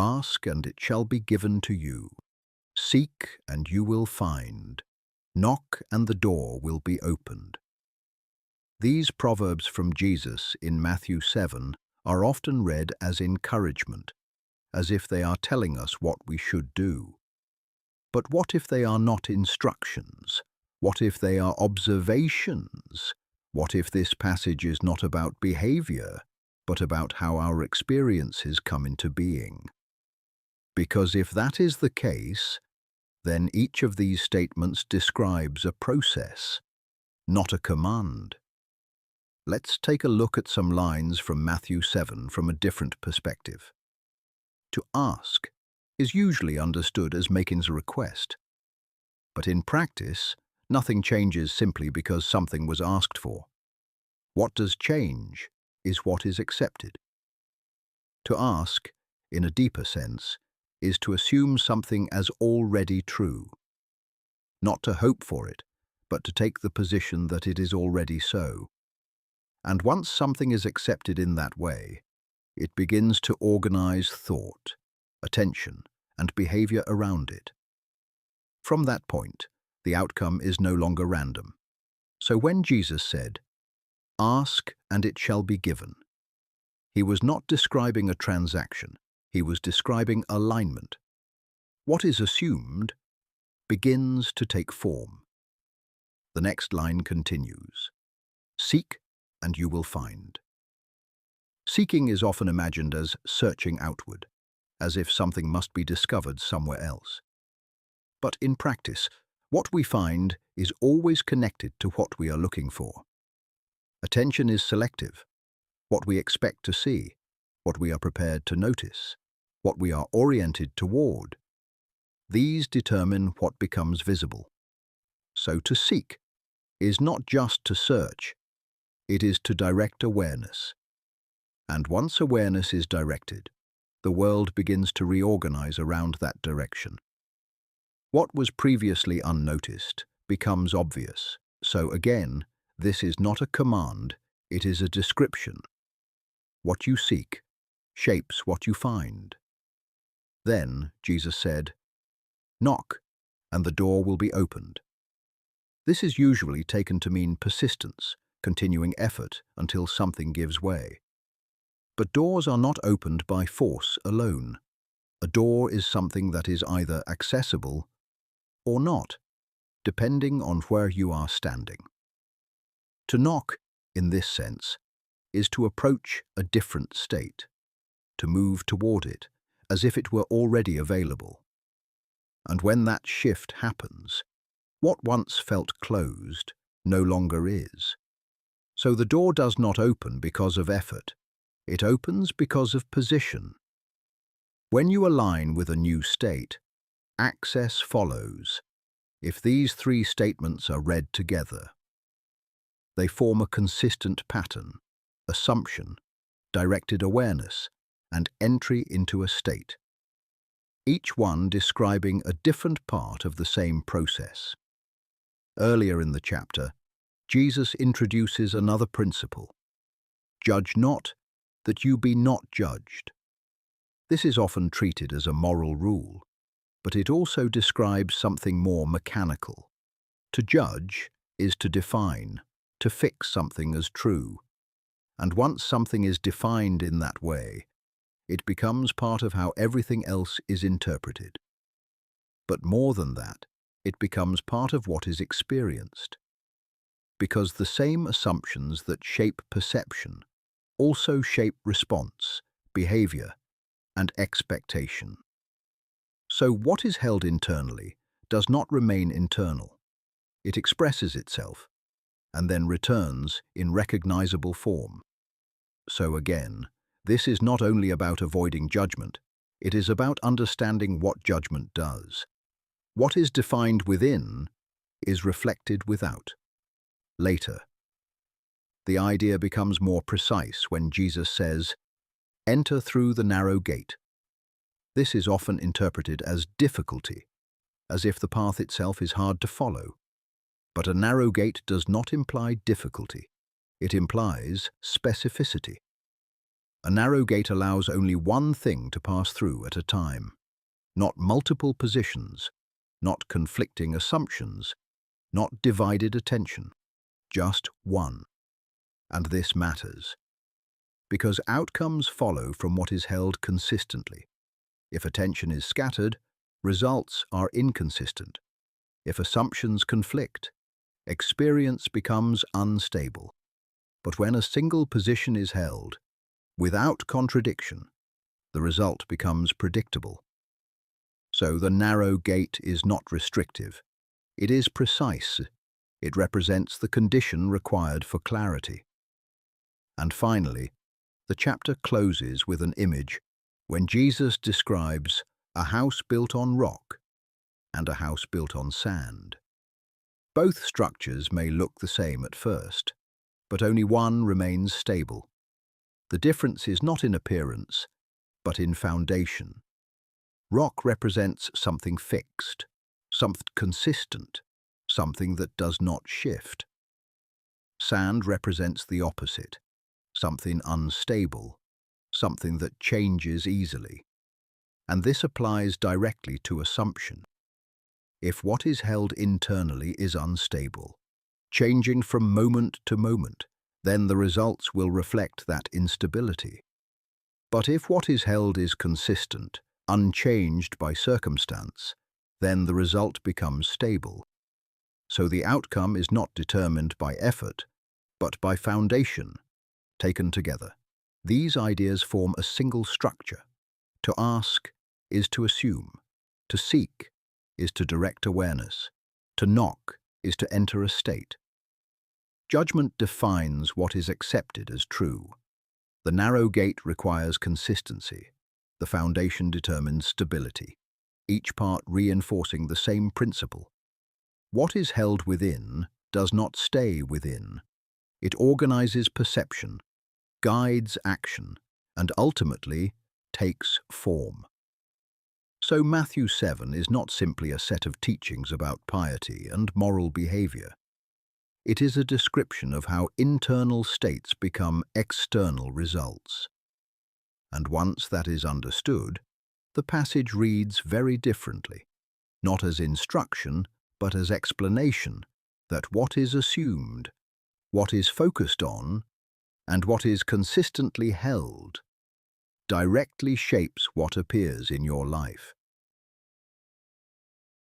Ask, and it shall be given to you. Seek, and you will find. Knock, and the door will be opened. These proverbs from Jesus in Matthew 7 are often read as encouragement, as if they are telling us what we should do. But what if they are not instructions? What if they are observations? What if this passage is not about behavior, but about how our experiences come into being? Because if that is the case, then each of these statements describes a process, not a command. Let's take a look at some lines from Matthew 7 from a different perspective. To ask is usually understood as making a request. But in practice, nothing changes simply because something was asked for. What does change is what is accepted. To ask, in a deeper sense, is to assume something as already true. Not to hope for it, but to take the position that it is already so. And once something is accepted in that way, it begins to organize thought, attention, and behavior around it. From that point, the outcome is no longer random. So when Jesus said, "Ask, and it shall be given," he was not describing a transaction, he was describing alignment. What is assumed begins to take form. The next line continues, "Seek, and you will find." Seeking is often imagined as searching outward, as if something must be discovered somewhere else. But in practice, what we find is always connected to what we are looking for. Attention is selective. What we expect to see, what we are prepared to notice, what we are oriented toward. These determine what becomes visible. So to seek is not just to search, it is to direct awareness. And once awareness is directed, the world begins to reorganize around that direction. What was previously unnoticed becomes obvious. So again, this is not a command, it is a description. What you seek shapes what you find. Then Jesus said, "Knock, and the door will be opened." This is usually taken to mean persistence, continuing effort until something gives way. But doors are not opened by force alone. A door is something that is either accessible or not, depending on where you are standing. To knock, in this sense, is to approach a different state, to move toward it, as if it were already available. And when that shift happens, what once felt closed no longer is. So the door does not open because of effort, it opens because of position. When you align with a new state, access follows. If these three statements are read together, they form a consistent pattern: assumption, directed awareness, and entry into a state, each one describing a different part of the same process. Earlier in the chapter, Jesus introduces another principle: judge not, that you be not judged. This is often treated as a moral rule, but it also describes something more mechanical. To judge is to define, to fix something as true. And once something is defined in that way, it becomes part of how everything else is interpreted. But more than that, it becomes part of what is experienced. Because the same assumptions that shape perception also shape response, behavior, and expectation. So what is held internally does not remain internal. It expresses itself, and then returns in recognizable form. So again, this is not only about avoiding judgment, it is about understanding what judgment does. What is defined within is reflected without. Later, the idea becomes more precise when Jesus says, "Enter through the narrow gate." This is often interpreted as difficulty, as if the path itself is hard to follow. But a narrow gate does not imply difficulty. It implies specificity. A narrow gate allows only one thing to pass through at a time, not multiple positions, not conflicting assumptions, not divided attention, just one. And this matters, because outcomes follow from what is held consistently. If attention is scattered, results are inconsistent. If assumptions conflict, experience becomes unstable. But when a single position is held, without contradiction, the result becomes predictable. So the narrow gate is not restrictive. It is precise. It represents the condition required for clarity. And finally, the chapter closes with an image when Jesus describes a house built on rock and a house built on sand. Both structures may look the same at first, but only one remains stable. The difference is not in appearance, but in foundation. Rock represents something fixed, something consistent, something that does not shift. Sand represents the opposite, something unstable, something that changes easily. And this applies directly to assumption. If what is held internally is unstable, changing from moment to moment, then the results will reflect that instability. But if what is held is consistent, unchanged by circumstance, then the result becomes stable. So the outcome is not determined by effort, but by foundation, taken together. These ideas form a single structure. To ask is to assume. To seek is to direct awareness. To knock is to enter a state. Judgment defines what is accepted as true. The narrow gate requires consistency. The foundation determines stability, each part reinforcing the same principle. What is held within does not stay within. It organizes perception, guides action, and ultimately takes form. So Matthew 7 is not simply a set of teachings about piety and moral behavior. It is a description of how internal states become external results. And once that is understood, the passage reads very differently, not as instruction, but as explanation that what is assumed, what is focused on, and what is consistently held directly shapes what appears in your life.